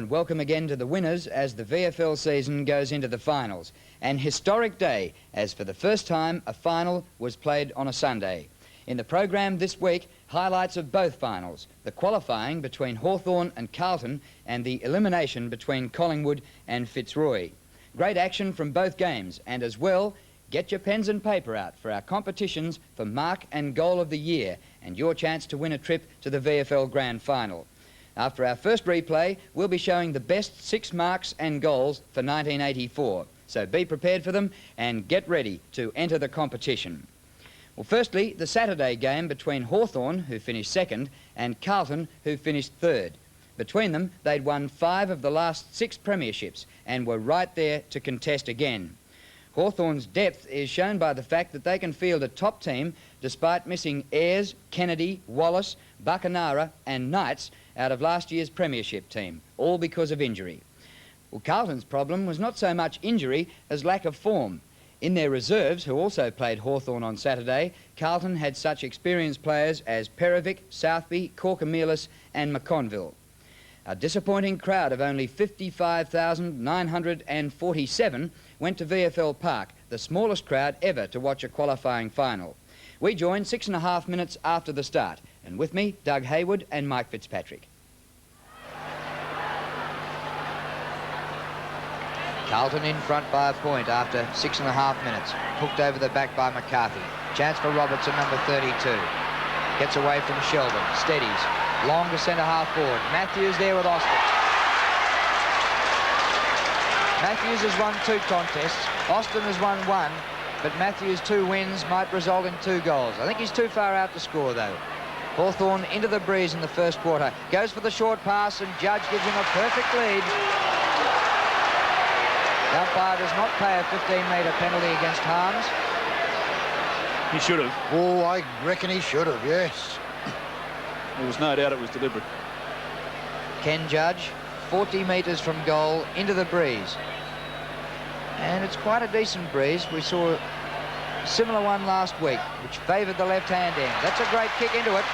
and welcome again to the winners as the VFL season goes into the finals. An historic day, as for the first time a final was played on a Sunday. In the program this week, highlights of both finals, the qualifying between Hawthorn and Carlton and the elimination between Collingwood and Fitzroy. Great action from both games, and as well, get your pens and paper out for our competitions for Mark and Goal of the Year and your chance to win a trip to the VFL Grand Final. After our first replay, we'll be showing the best 6 marks and goals for 1984. So be prepared for them and get ready to enter the competition. Well, firstly, the Saturday game between Hawthorn, who finished second, and Carlton, who finished third. Between them, they'd won 5 of the last 6 premierships and were right there to contest again. Hawthorn's depth is shown by the fact that they can field a top team despite missing Ayres, Kennedy, Wallace, Buckenara and Knights out of last year's premiership team, all because of injury. Well, Carlton's problem was not so much injury as lack of form. In their reserves, who also played Hawthorn on Saturday, Carlton had such experienced players as Perovic, Southby, Corcomelis and McConville. A disappointing crowd of only 55,947 went to VFL Park, the smallest crowd ever to watch a qualifying final. We joined 6.5 minutes after the start, and with me, Doug Hayward and Mike Fitzpatrick. Carlton in front by a point after 6.5 minutes. Hooked over the back by McCarthy. Chance for Robertson, number 32. Gets away from Sheldon. Steadies. Long to centre half forward. Matthews there with Austin. Matthews has won 2 contests. Austin has won 1. But Matthews' 2 wins might result in 2 goals. I think he's too far out to score, though. Hawthorn into the breeze in the first quarter. Goes for the short pass, and Judge gives him a perfect lead. The umpire does not pay a 15-metre penalty against Harms. He should have. Oh, I reckon he should have, yes. There was no doubt it was deliberate. Ken Judge, 40 metres from goal, into the breeze. And it's quite a decent breeze. We saw a similar one last week, which favoured the left-hand end. That's a great kick into it.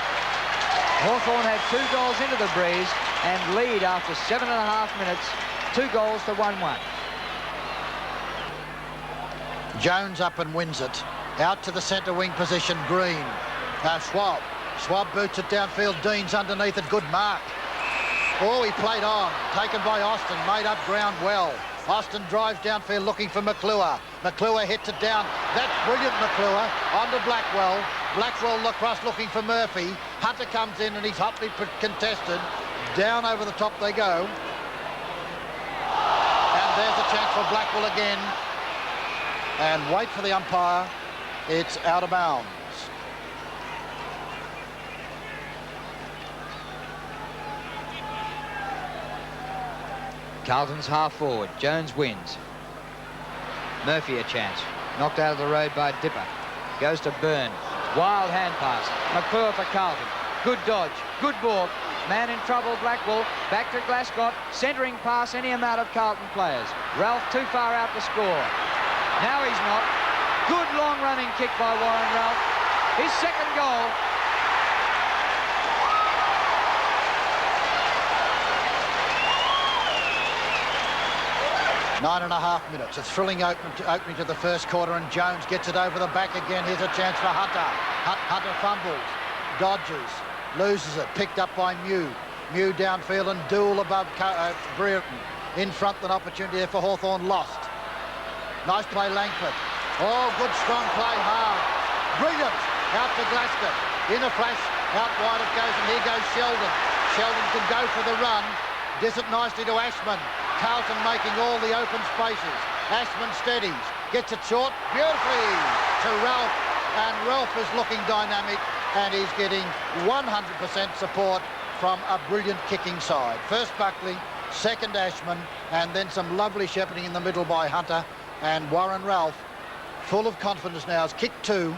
Hawthorn had 2 goals into the breeze and lead after 7.5 minutes, 2 goals to 1-1. Jones up and wins it. Out to the centre wing position, Green. Now Schwab. Schwab boots it downfield. Dean's underneath it. Good mark. Oh, he played on. Taken by Austin. Made up ground well. Austin drives downfield looking for McClure. McClure hits it down. That's brilliant, McClure. On to Blackwell. Blackwell across looking for Murphy. Hunter comes in and he's hotly contested. Down over the top they go. And there's a chance for Blackwell again. And wait for the umpire. It's out of bounds. Carlton's half forward. Jones wins. Murphy a chance. Knocked out of the road by Dipper. Goes to Byrne. Wild hand pass. McClure for Carlton. Good dodge. Good ball. Man in trouble, Blackwell. Back to Glascott. Centering pass any amount of Carlton players. Ralph too far out to score. Now he's not. Good long running kick by Warren Ralph. His second goal. Nine and a half minutes. A thrilling opening to the first quarter, and Jones gets it over the back again. Here's a chance for Hunter. Hunter fumbles, dodges, loses it. Picked up by Mew. Mew downfield and Dool above Brereton. In front, an opportunity there for Hawthorn, lost. Nice play, Langford. Oh, good strong play, hard. Brilliant. Out to Glasgow. In a flash, out wide it goes, and here goes Sheldon. Sheldon can go for the run. Gives it nicely to Ashman. Carlton making all the open spaces. Ashman steadies. Gets it short. Beautifully to Ralph. And Ralph is looking dynamic, and he's getting 100% support from a brilliant kicking side. First Buckley, second Ashman, and then some lovely shepherding in the middle by Hunter. And Warren Ralph, full of confidence now, has kicked 2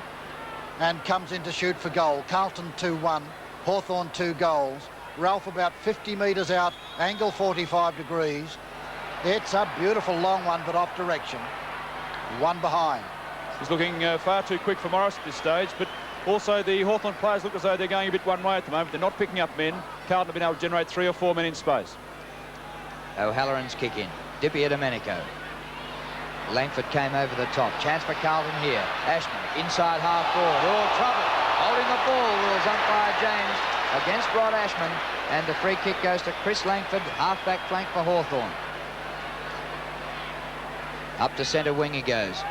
and comes in to shoot for goal. Carlton 2-1, Hawthorn 2 goals. Ralph about 50 metres out, angle 45 degrees. It's a beautiful long one, but off direction. 1 behind. He's looking far too quick for Morris at this stage, but also the Hawthorn players look as though they're going a bit one way at the moment. They're not picking up men. Carlton have been able to generate 3 or 4 men in space. O'Halloran's kick in. Dippia Domenico. Langford came over the top. Chance for Carlton here. Ashman inside half forward. Oh, trouble. Holding the ball, rules umpire James against Rod Ashman. And the free kick goes to Chris Langford, half-back flank for Hawthorn. Up to centre wing he goes.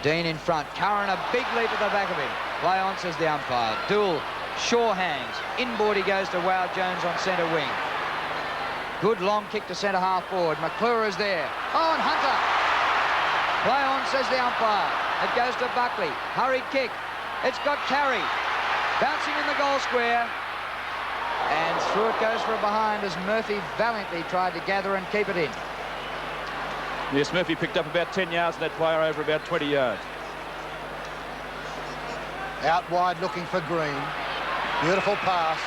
Dean in front. Curran a big leap at the back of him. Play on, says the umpire. Duel. Shaw hangs. Inboard he goes to Wow Jones on centre wing. Good long kick to centre half forward. McClure is there. Oh, and Hunter. Play on, says the umpire. It goes to Buckley. Hurried kick. It's got carry. Bouncing in the goal square. And through it goes for a behind as Murphy valiantly tried to gather and keep it in. Yes, Murphy picked up about 10 yards and that player over about 20 yards. Out wide looking for Green. Beautiful pass.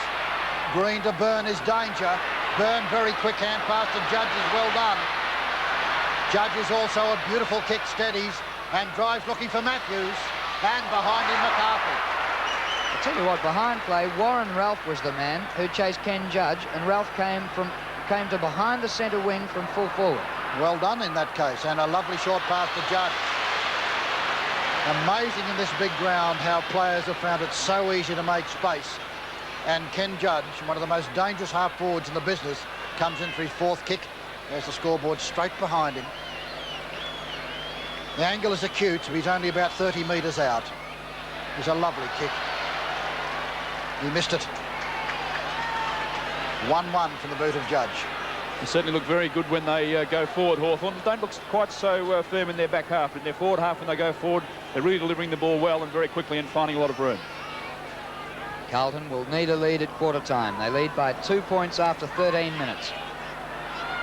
Green to Byrne is danger. Byrne very quick hand pass to Judge is well done. Judge is also a beautiful kick, steadies and drives looking for Matthews. And behind him McCarthy. I tell you what, behind play, Warren Ralph was the man who chased Ken Judge, and Ralph came to behind the centre wing from full forward. Well done in that case, and a lovely short pass to Judge. Amazing in this big ground how players have found it so easy to make space. And Ken Judge, one of the most dangerous half forwards in the business, comes in for his fourth kick. There's the scoreboard straight behind him. The angle is acute, so he's only about 30 metres out. It's a lovely kick. He missed it. 1-1 from the boot of Judge. They certainly look very good when they go forward, Hawthorn. They don't look quite so firm in their back half, but in their forward half when they go forward, they're really delivering the ball well and very quickly and finding a lot of room. Carlton will need a lead at quarter time. They lead by 2 points after 13 minutes.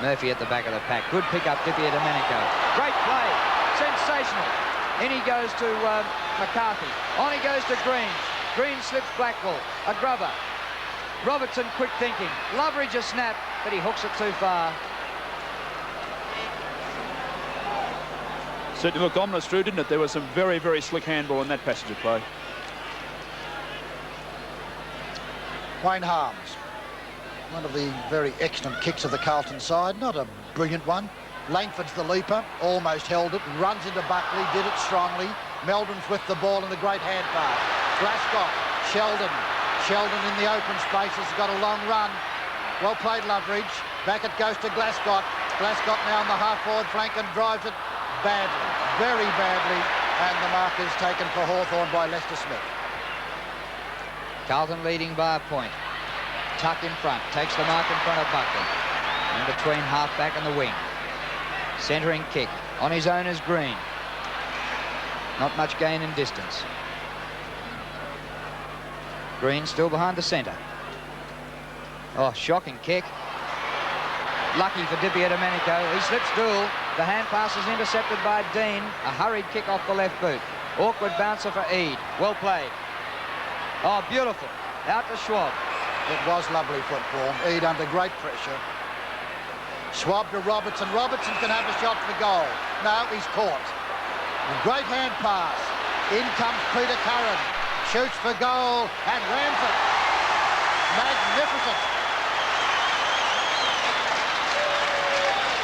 Murphy at the back of the pack. Good pick up, Dippia Domenico. Great play. Sensational. In he goes to McCarthy. On he goes to Green. Green slips Blackwell. A grubber. Robertson quick thinking. Loveridge a snap, but he hooks it too far. Certainly looked ominous, Drew, didn't it? There was some very, very slick handball in that passage of play. Wayne Harms. One of the very excellent kicks of the Carlton side. Not a brilliant one. Langford's the leaper. Almost held it. Runs into Buckley. Did it strongly. Meldon's with the ball and a great hand pass. Glasgow. Sheldon. Sheldon in the open space has got a long run. Well played, Loveridge. Back it goes to Glasgow. Glasgow now on the half-forward flank and drives it badly, very badly. And the mark is taken for Hawthorn by Lester Smith. Carlton leading by a point. Tuck in front. Takes the mark in front of Buckley. In between half-back and the wing. Centering kick. On his own is Green. Not much gain in distance. Green still behind the centre. Oh, shocking kick. Lucky for Dippia Domenico. He slips duel. The hand pass is intercepted by Dean. A hurried kick off the left boot. Awkward bouncer for Eade. Well played. Oh, beautiful. Out to Schwab. It was lovely football. Eade under great pressure. Schwab to Robertson. Robertson can have a shot for goal. No, he's caught. A great hand pass. In comes Peter Curran. Shoots for goal and rams it. Magnificent.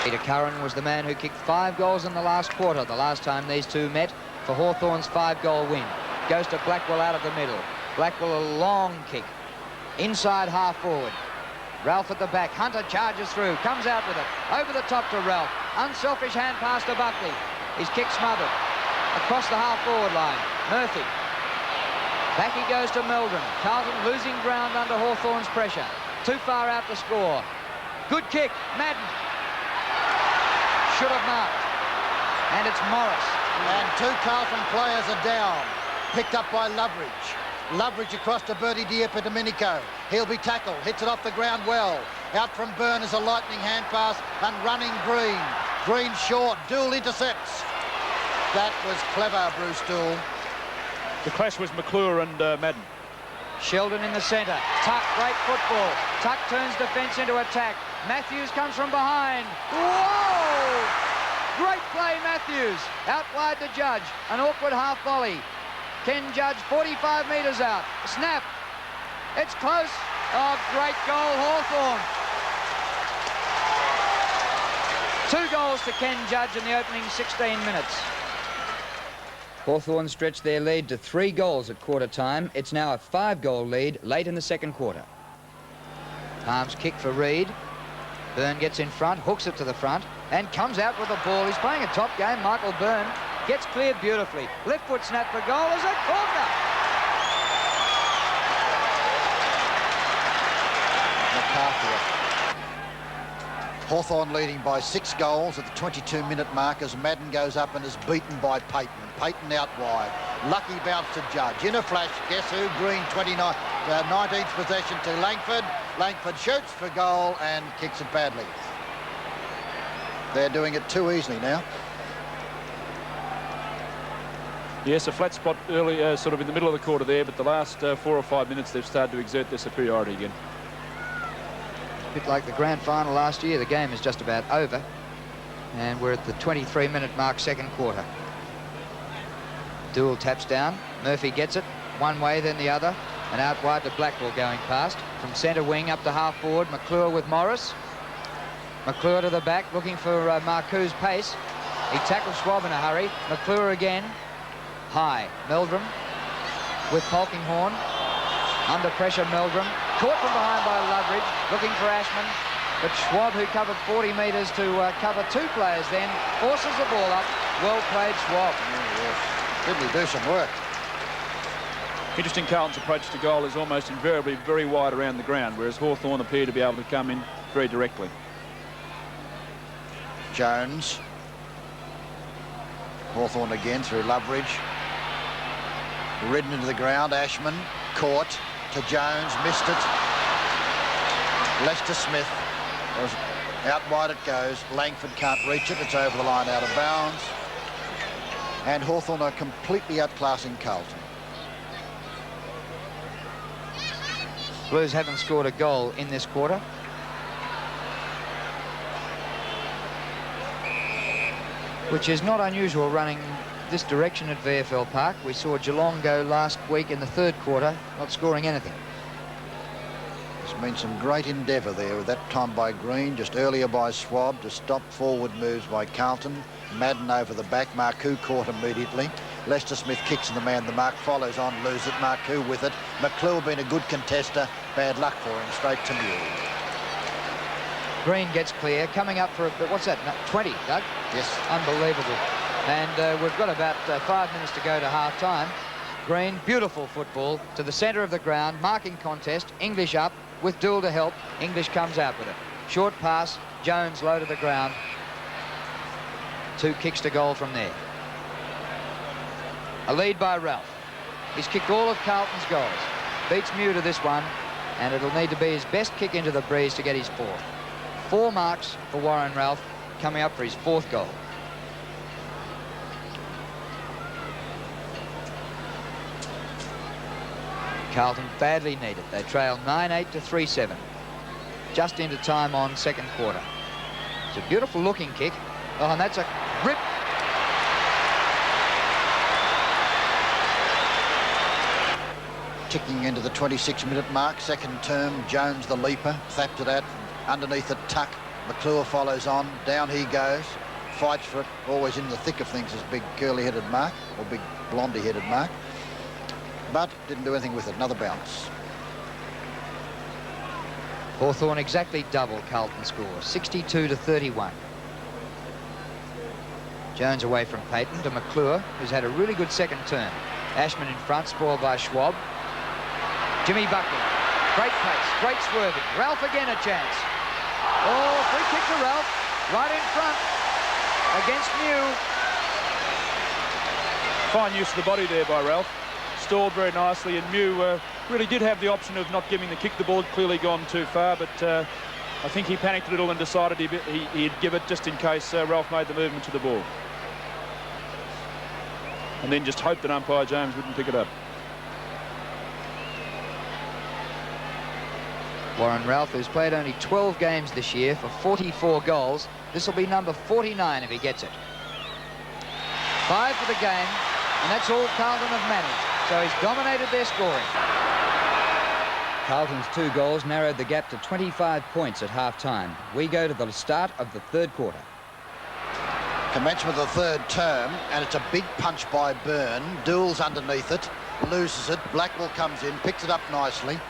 Peter Curran was the man who kicked 5 goals in the last quarter, the last time these two met, for Hawthorn's 5-goal win. Goes to Blackwell out of the middle. Blackwell a long kick. Inside half forward. Ralph at the back. Hunter charges through. Comes out with it. Over the top to Ralph. Unselfish hand pass to Buckley. His kick smothered. Across the half forward line. Murphy. Back he goes to Meldon. Carlton losing ground under Hawthorn's pressure. Too far out to score. Good kick. Madden. Should have marked. And it's Morris. And 2 Carlton players are down. Picked up by Loveridge. Loveridge across to Bertie Dippia Domenico. He'll be tackled. Hits it off the ground well. Out from Byrne is a lightning hand pass and running Green. Green short. Dool intercepts. That was clever, Bruce Dool. The clash was McClure and Madden. Sheldon in the centre. Tuck, great football. Tuck turns defence into attack. Matthews comes from behind. Whoa! Great play, Matthews. Out wide to Judge. An awkward half volley. Ken Judge 45 metres out. Snap. It's close. Oh, great goal, Hawthorn. 2 goals to Ken Judge in the opening 16 minutes. Hawthorn stretched their lead to 3 goals at quarter time. It's now a 5-goal lead late in the second quarter. Palms kick for Reid. Byrne gets in front, hooks it to the front, and comes out with the ball. He's playing a top game. Michael Byrne gets cleared beautifully. Left foot snap for goal as a corner. McCarthy. Hawthorn leading by 6 goals at the 22-minute mark as Madden goes up and is beaten by Payton. Payton out wide. Lucky bounce to Judge. In a flash, guess who? Green, 19th possession to Langford. Langford shoots for goal and kicks it badly. They're doing it too easily now. Yes, a flat spot early, sort of in the middle of the quarter there, but the last 4 or 5 minutes they've started to exert their superiority again. A bit like the grand final last year, the game is just about over, and we're at the 23-minute mark, second quarter. Doull taps down, Murphy gets it, one way then the other, and out wide to Blackwell going past. From centre wing up to half forward, McClure with Morris. McClure to the back, looking for Marcou's pace. He tackles Schwab in a hurry. McClure again, high. Meldrum with Polkinghorne. Under pressure, Meldrum. Caught from behind by Loveridge, looking for Ashman. But Schwab, who covered 40 metres to cover 2 players then, forces the ball up. Well played, Schwab. Didn't he do some work? Interesting, Carlton's approach to goal is almost invariably very wide around the ground, whereas Hawthorn appear to be able to come in very directly. Jones. Hawthorn again through Loveridge. Ridden into the ground, Ashman. Caught to Jones, missed it. Lester Smith. Out wide it goes. Langford can't reach it. It's over the line out of bounds. And Hawthorn are completely outclassing Carlton. Blues haven't scored a goal in this quarter. Which is not unusual running this direction at VFL Park. We saw Geelong go last week in the 3rd quarter, not scoring anything. There's been some great endeavour there, that time by Green, just earlier by Schwab to stop forward moves by Carlton. Madden over the back, Marcoux caught immediately. Lester Smith kicks in the man, the mark follows on, loses it, Marcoux with it. McClure been a good contester, bad luck for him, straight to Mule. Green gets clear, coming up for, what's that, 20, Doug? Yes. Unbelievable. And we've got about 5 minutes to go to half-time. Green, beautiful football to the centre of the ground, marking contest, English up with Doull to help. English comes out with it. Short pass, Jones low to the ground. 2 kicks to goal from there. A lead by Ralph. He's kicked all of Carlton's goals. Beats Mew to this one, and it'll need to be his best kick into the breeze to get his 4th. 4 marks for Warren Ralph, coming up for his 4th goal. Carlton badly need it. They trail 9-8 to 3-7. Just into time on second quarter. It's a beautiful looking kick. Oh, and that's a rip. Ticking into the 26-minute mark, second term, Jones the leaper, tapped it out underneath the tuck. McClure follows on, down he goes, fights for it, always in the thick of things, this big curly-headed Mark, or big blondie-headed Mark, but didn't do anything with it. Another bounce. Hawthorn exactly double Carlton score, 62 to 31. Jones away from Payton to McClure, who's had a really good second turn. Ashman in front, spoiled by Schwab. Jimmy Buckley, great pace, great swerving. Ralph again a chance. Oh, free kick to Ralph, right in front against Mew. Fine use of the body there by Ralph. Stalled very nicely, and Mew really did have the option of not giving the kick. The ball had clearly gone too far, but I think he panicked a little and decided he'd give it just in case Ralph made the movement to the ball. And then just hoped that umpire James wouldn't pick it up. Warren Ralph, who's played only 12 games this year for 44 goals. This will be number 49 if he gets it. 5 for the game, and that's all Carlton have managed. So he's dominated their scoring. Carlton's 2 goals narrowed the gap to 25 points at half-time. We go to the start of the third quarter. Commencement of the third term, and it's a big punch by Byrne. Duels underneath it, loses it. Blackwell comes in, picks it up nicely.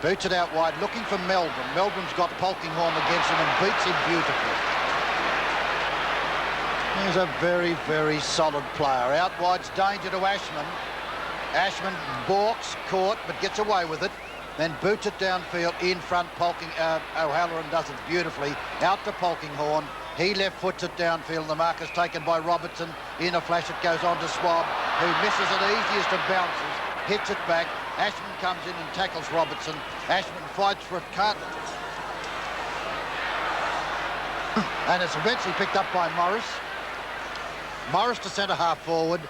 Boots it out wide, looking for Meldrum. Meldrum's got Polkinghorne against him and beats him beautifully. He's a very, very solid player. Out wide's danger to Ashman. Ashman balks, caught, but gets away with it. Then boots it downfield in front. O'Halloran does it beautifully. Out to Polkinghorne. He left foots it downfield. The mark is taken by Robertson. In a flash, it goes on to Swab, who misses it easiest of bounces. Hits it back. Ashman comes in and tackles Robertson. Ashman fights for it, can't. And it's eventually picked up by Morris. Morris to centre half forward.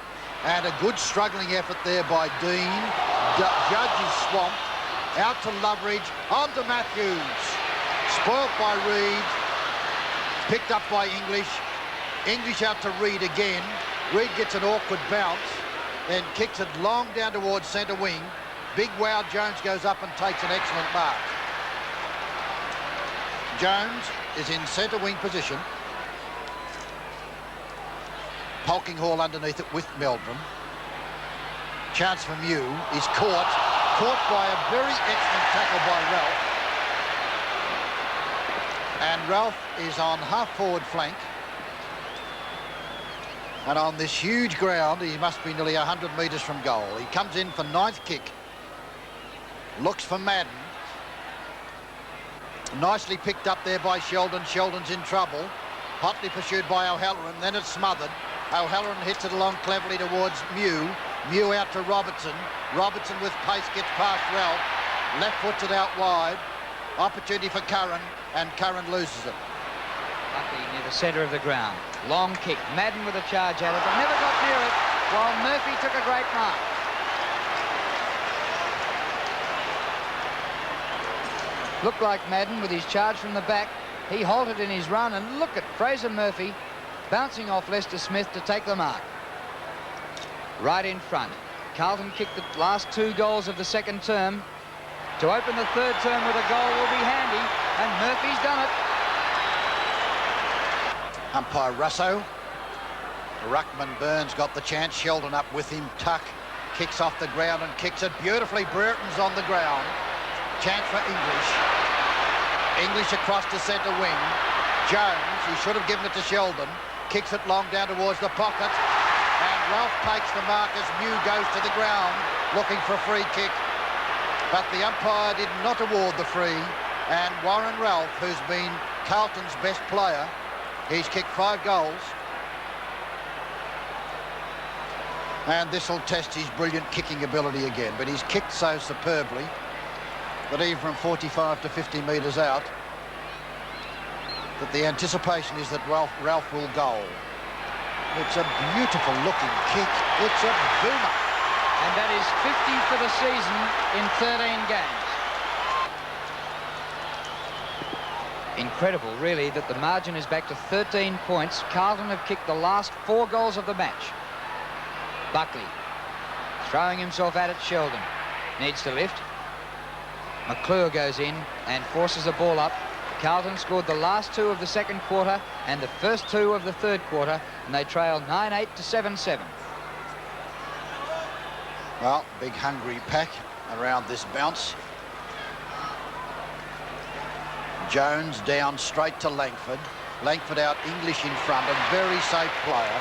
And a good struggling effort there by Dean. Judge is swamped. Out to Loveridge. On to Matthews. Spoilt by Reed. Picked up by English. English out to Reed again. Reed gets an awkward bounce. Then kicks it long down towards centre wing. Big wow, Jones goes up and takes an excellent mark. Jones is in centre wing position. Polkinghorne underneath it with Meldrum. Chance for Mew is caught by a very excellent tackle by Ralph. And Ralph is on half-forward flank. And on this huge ground, he must be nearly 100 metres from goal. He comes in for ninth kick. Looks for Madden. Nicely picked up there by Sheldon. Sheldon's in trouble. Hotly pursued by O'Halloran. Then it's smothered. O'Halloran hits it along cleverly towards Mew. Mew out to Robertson. Robertson with pace gets past Ralph. Left foots it out wide. Opportunity for Curran, and Curran loses it. Buckley near the centre of the ground. Long kick. Madden with a charge at it, but never got near it, while Murphy took a great mark. Looked like Madden with his charge from the back. He halted in his run, and look at Fraser Murphy bouncing off Lester Smith to take the mark. Right in front. Carlton kicked the last 2 goals of the second term. To open the third term with a goal will be handy, and Murphy's done it. Umpire Russo. Ruckman Burns got the chance. Sheldon up with him. Tuck kicks off the ground and kicks it beautifully. Brereton's on the ground. Chance for English. English across to centre wing. Jones, he should have given it to Sheldon. Kicks it long down towards the pocket. And Ralph takes the mark as Mew goes to the ground looking for a free kick. But the umpire did not award the free. And Warren Ralph, who's been Carlton's best player, he's kicked 5 goals. And this will test his brilliant kicking ability again. But he's kicked so superbly that even from 45 to 50 metres out, that the anticipation is that Ralph will goal. It's a beautiful looking kick. It's a boomer. And that is 50 for the season in 13 games. Incredible, really, that the margin is back to 13 points. Carlton have kicked the last 4 goals of the match. Buckley throwing himself at it. Sheldon needs to lift. McClure goes in and forces the ball up. Carlton scored the last 2 of the second quarter and the first 2 of the third quarter, and they trail 9-8 to 7-7. Well, big hungry pack around this bounce. Jones down straight to Langford. Langford out, English in front, a very safe player.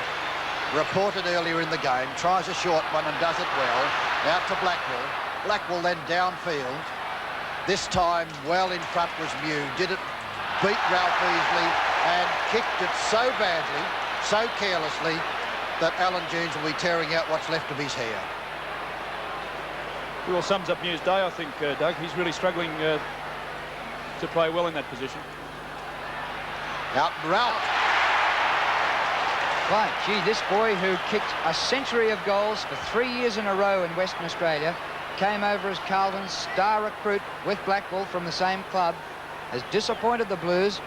Reported earlier in the game, tries a short one and does it well. Out to Blackwell. Blackwell then downfield. This time, well in front was Mew. Did it, beat Ralph easily, and kicked it so badly, so carelessly, that Alan Jones will be tearing out what's left of his hair. Well, sums up Mew's day, I think, Doug. He's really struggling to play well in that position. Out Ralph. Right, gee, this boy who kicked a century of goals for 3 years in a row in Western Australia, came over as Carlton's star recruit with Blackwell from the same club, has disappointed the Blues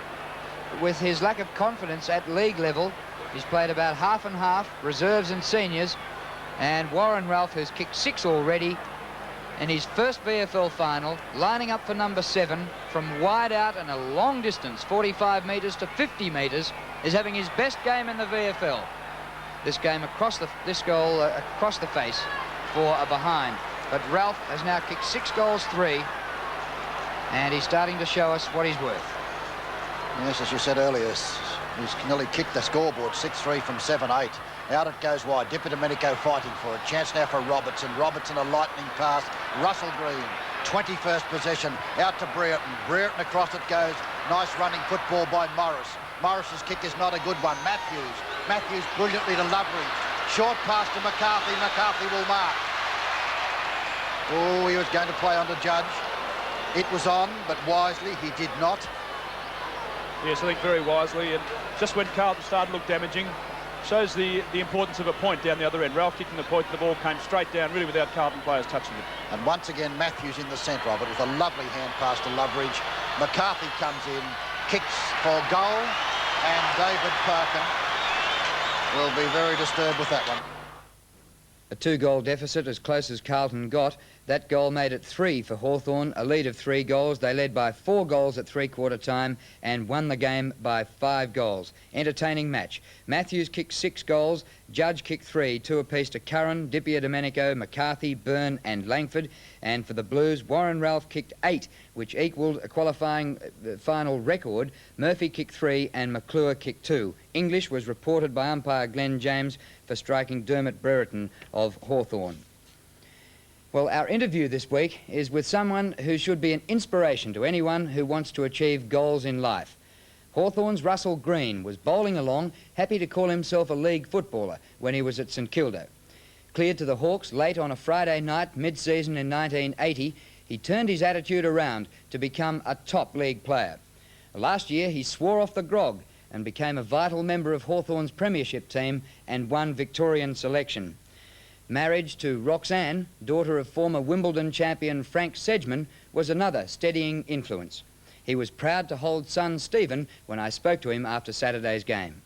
with his lack of confidence at league level. He's played about half and half, reserves and seniors, and Warren Ralph has kicked 6 already in his first VFL final, lining up for number 7 from wide out and a long distance, 45 metres to 50 metres, is having his best game in the VFL. This game this goal across the face for a behind. But Ralph has now kicked 6 goals, 3, and he's starting to show us what he's worth. Yes, as you said earlier, he's nearly kicked the scoreboard, 6-3 from 7-8. Out it goes wide. Dipidomenico fighting for it. Chance now for Robertson. Robertson a lightning pass. Russell Green, 21st possession, out to Brereton. Brereton across it goes. Nice running football by Morris. Morris's kick is not a good one. Matthews brilliantly to Loveridge. Short pass to McCarthy. McCarthy will mark. Oh, he was going to play on to Judge. It was on, but wisely he did not. Yes, I think very wisely. And just when Carlton started to look damaging, shows the importance of a point down the other end. Ralph kicking the point, the ball came straight down, really without Carlton players touching it. And once again, Matthews in the centre of it with a lovely hand pass to Loveridge. McCarthy comes in, kicks for goal, and David Parkin will be very disturbed with that one. A 2-goal deficit as close as Carlton got. That goal made it 3 for Hawthorn, a lead of 3 goals. They led by 4 goals at 3/4 time and won the game by 5 goals. Entertaining match. Matthews kicked 6 goals, Judge kicked 3, 2 apiece to Curran, Dipidomenico, McCarthy, Byrne and Langford. And for the Blues, Warren Ralph kicked 8, which equalled a qualifying final record. Murphy kicked 3 and McClure kicked 2. English was reported by umpire Glenn James for striking Dermot Brereton of Hawthorn. Well, our interview this week is with someone who should be an inspiration to anyone who wants to achieve goals in life. Hawthorn's Russell Green was bowling along, happy to call himself a league footballer when he was at St Kilda. Cleared to the Hawks late on a Friday night mid-season in 1980, he turned his attitude around to become a top league player. Last year he swore off the grog and became a vital member of Hawthorn's premiership team and won Victorian selection. Marriage to Roxanne, daughter of former Wimbledon champion Frank Sedgman, was another steadying influence. He was proud to hold son Stephen when I spoke to him after Saturday's game.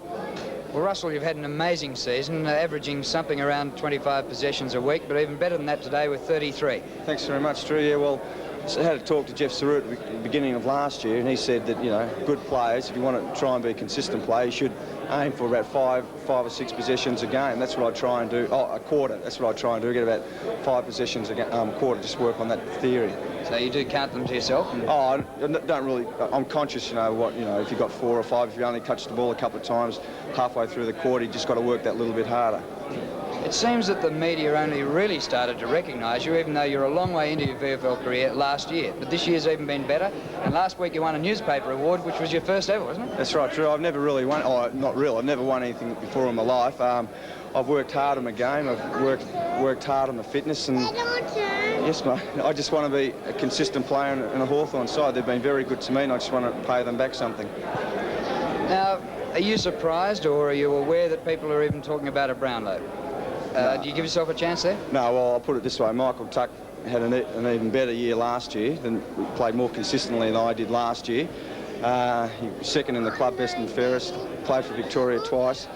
Well, Russell, you've had an amazing season, averaging something around 25 possessions a week, but even better than that today with 33. Thanks very much, Drew. Yeah, well, I had a talk to Jeff Sarut at the beginning of last year, and he said that, you know, good players, if you want to try and be a consistent player, you should aim for about five or six possessions a game. That's what I try and do. Oh, a quarter. That's what I try and do. Get about 5 possessions a quarter. Just work on that theory. So you do count them to yourself? Oh, I don't really. I'm conscious, you know, if you've got 4 or 5, if you only touch the ball a couple of times halfway through the quarter, you just got to work that little bit harder. It seems that the media only really started to recognise you, even though you're a long way into your VFL career last year. But this year's even been better. And last week you won a newspaper award, which was your first ever, wasn't it? That's right, Drew. I've never really won. Oh, not really. I've never won anything before in my life. I've worked hard on my game. I've worked hard on the fitness, and yes, mate. I just want to be a consistent player in a Hawthorn side. They've been very good to me, and I just want to pay them back something. Now, are you surprised, or are you aware that people are even talking about a Brownlow? No. Do you give yourself a chance there? No, well, I'll put it this way. Michael Tuck had an even better year last year, and played more consistently than I did last year. He was second in the club best and fairest, played for Victoria twice,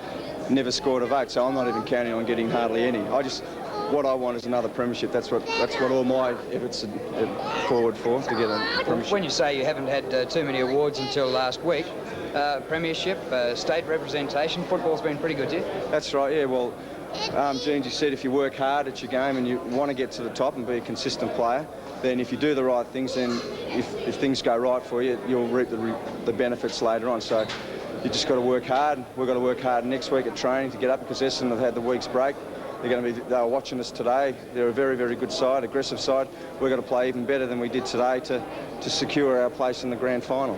never scored a vote, so I'm not even counting on getting hardly any. What I want is another premiership. That's what all my efforts are forward for, to get a premiership. When you say you haven't had too many awards until last week, premiership, state representation, football's been pretty good to you? That's right, yeah, well, Jeans, you said if you work hard at your game and you want to get to the top and be a consistent player, then if you do the right things, then if things go right for you, you'll reap the benefits later on. So you just got to work hard. We've got to work hard next week at training to get up, because Essendon have had the week's break. They were watching us today. They're a very, very good side, aggressive side. We've got to play even better than we did today to secure our place in the grand final.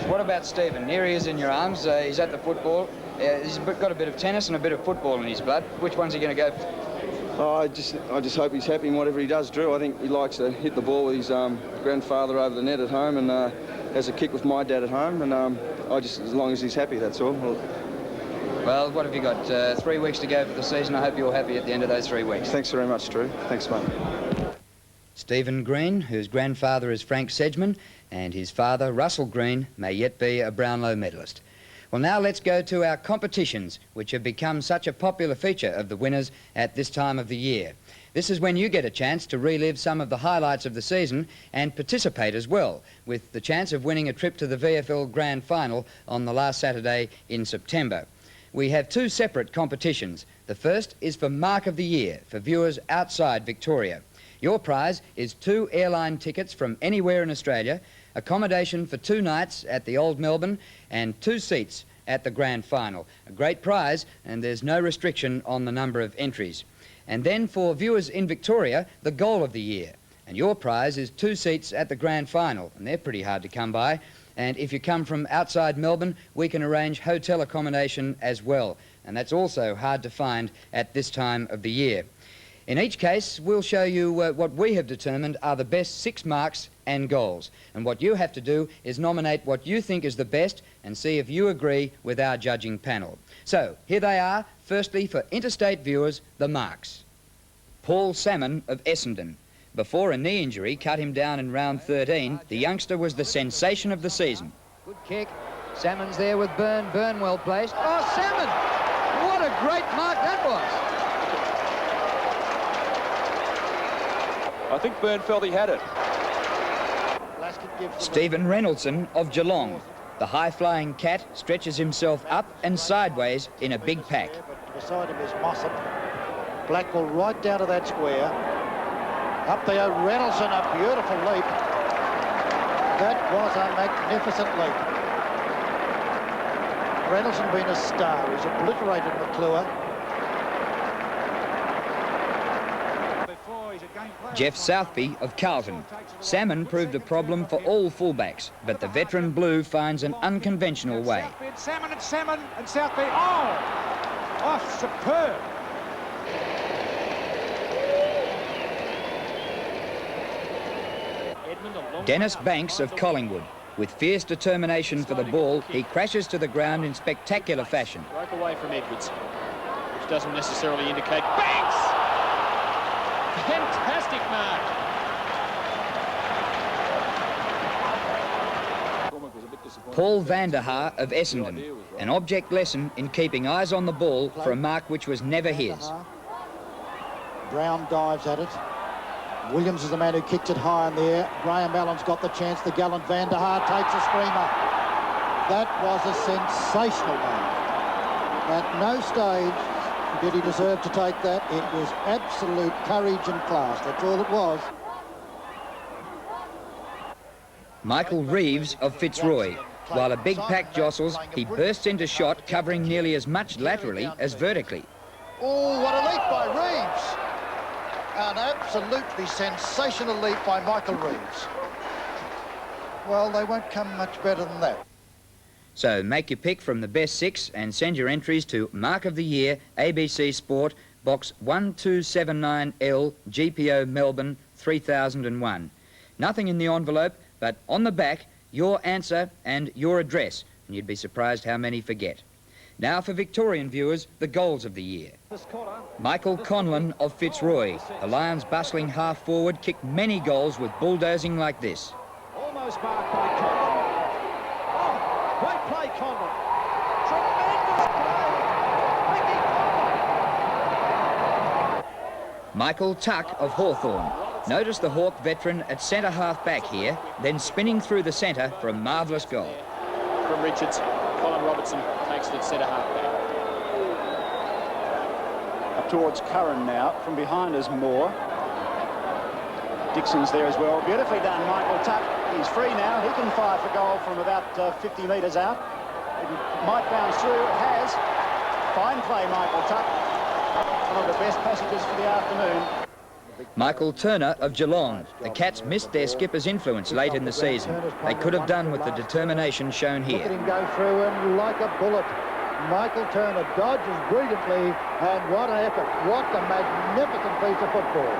What about Stephen? Here he is in your arms. He's at the football. He's got a bit of tennis and a bit of football in his blood. Which one's he going to go for? Oh, I just hope he's happy in whatever he does, Drew. I think he likes to hit the ball with his grandfather over the net at home, and has a kick with my dad at home. And as long as he's happy, that's all. Well, what have you got? 3 weeks to go for the season. I hope you're happy at the end of those 3 weeks. Thanks very much, Drew. Thanks, mate. Stephen Green, whose grandfather is Frank Sedgman, and his father, Russell Green, may yet be a Brownlow medalist. Well, now let's go to our competitions, which have become such a popular feature of the winners at this time of the year. This is when you get a chance to relive some of the highlights of the season and participate as well, with the chance of winning a trip to the VFL Grand Final on the last Saturday in September. We have two separate competitions. The first is for Mark of the Year for viewers outside Victoria. Your prize is 2 airline tickets from anywhere in Australia, accommodation for 2 nights at the Old Melbourne and 2 seats at the Grand Final. A great prize, and there's no restriction on the number of entries. And then for viewers in Victoria, the Goal of the Year. And your prize is 2 seats at the Grand Final, and they're pretty hard to come by. And if you come from outside Melbourne, we can arrange hotel accommodation as well. And that's also hard to find at this time of the year. In each case, we'll show you what we have determined are the best 6 marks and goals. And what you have to do is nominate what you think is the best and see if you agree with our judging panel. So, here they are. Firstly, for interstate viewers, the marks. Paul Salmon of Essendon. Before a knee injury cut him down in round 13, the youngster was the sensation of the season. Good kick. Salmon's there with Byrne. Byrne well placed. Oh, Salmon! What a great mark that was! I think Byrne felt he had it. Stephen Reynoldson of Geelong. The high-flying cat stretches himself up and sideways in a big pack. Beside him is Mossop. Blackwell right down to that square. Up there, Reynoldson, a beautiful leap. That was a magnificent leap. Reynoldson being a star. He's obliterated McClure. Jeff Southby of Carlton. Salmon proved a problem for all fullbacks, but the veteran Blue finds an unconventional way. Salmon and Southby. Oh, superb. Dennis Banks of Collingwood. With fierce determination for the ball, he crashes to the ground in spectacular fashion. Broke away from Edwards, which doesn't necessarily indicate... Banks! Fantastic mark. Paul van der Haar of Essendon. An object lesson in keeping eyes on the ball for a mark which was never his. Brown dives at it. Williams is the man who kicked it high in the air. Graham Allen's got the chance. The gallant Van der Haar takes a screamer. That was a sensational mark. At no stage did he deserve to take that. It was absolute courage and class. That's all it was. Michael Reeves of Fitzroy. While a big pack jostles, he bursts into shot, covering nearly as much laterally as vertically. Oh, what a leap by Reeves. An absolutely sensational leap by Michael Reeves. Well, they won't come much better than that. So make your pick from the best 6 and send your entries to Mark of the Year, ABC Sport, Box 1279L, GPO Melbourne, 3001. Nothing in the envelope, but on the back, your answer and your address. And you'd be surprised how many forget. Now for Victorian viewers, the goals of the year. Michael Conlon of Fitzroy. The Lions' bustling half-forward kicked many goals with bulldozing like this. Almost marked by Conlon. Oh, great play, Conlon. Tremendous play. Mickey Conlon. Michael Tuck of Hawthorn. Notice the Hawk veteran at centre half-back here, then spinning through the centre for a marvellous goal. From Richards, Colin Robertson takes the centre half back. Up towards Curran now. From behind is Moore. Dixon's there as well. Beautifully done, Michael Tuck. He's free now. He can fire for goal from about 50 metres out. It might bounce through. It has. Fine play, Michael Tuck. One of the best passages for the afternoon. Michael Turner of Geelong. The Cats missed their skipper's influence late in the season. They could have done with the determination shown here. Look at him go through and like a bullet. Michael Turner dodges brilliantly, and what an effort. What a magnificent piece of football.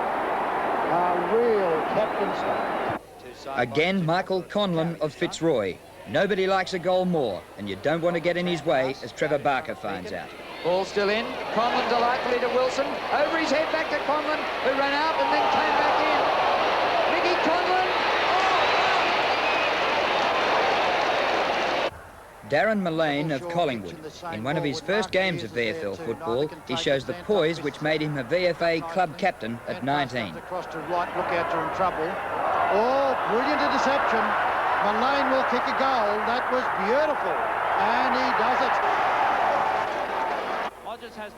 A real captain stuff. Again, Michael Conlon of Fitzroy. Nobody likes a goal more, and you don't want to get in his way, as Trevor Barker finds out. Ball still in. Conlon delightfully to Wilson. Over his head back to Conlon, who ran out and then came back in. Mickey Conlon. Oh, wow. Darren Mullane of Collingwood. In one of his first games of VFL football, he shows the poise which made him a VFA club captain at 19. Across to right, look out, you're in trouble. Oh, brilliant interception. Mullane will kick a goal. That was beautiful. And he does it.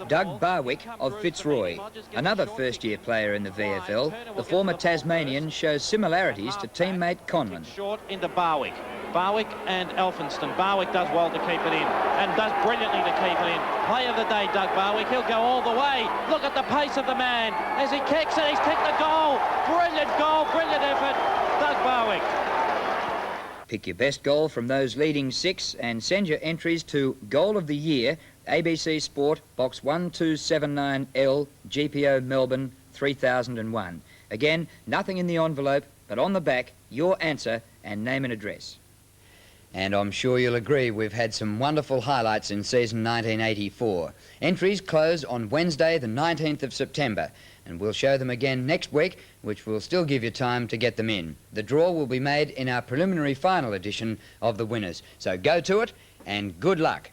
Doug Barwick of Fitzroy, another first-year player in the VFL, the former Tasmanian shows similarities to teammate Conlon. Short into Barwick. Barwick and Elphinston. Barwick does well to keep it in and does brilliantly to keep it in. Play of the day, Doug Barwick. He'll go all the way. Look at the pace of the man as he kicks it. He's kicked the goal. Goal, brilliant effort. Doug Barwick. Pick your best goal from those leading six and send your entries to Goal of the Year, ABC Sport, Box 1279L, GPO Melbourne, 3001. Again, nothing in the envelope, but on the back, your answer and name and address. And I'm sure you'll agree we've had some wonderful highlights in season 1984. Entries close on Wednesday, the 19th of September, and we'll show them again next week, which will still give you time to get them in. The draw will be made in our preliminary final edition of the winners. So go to it, and good luck.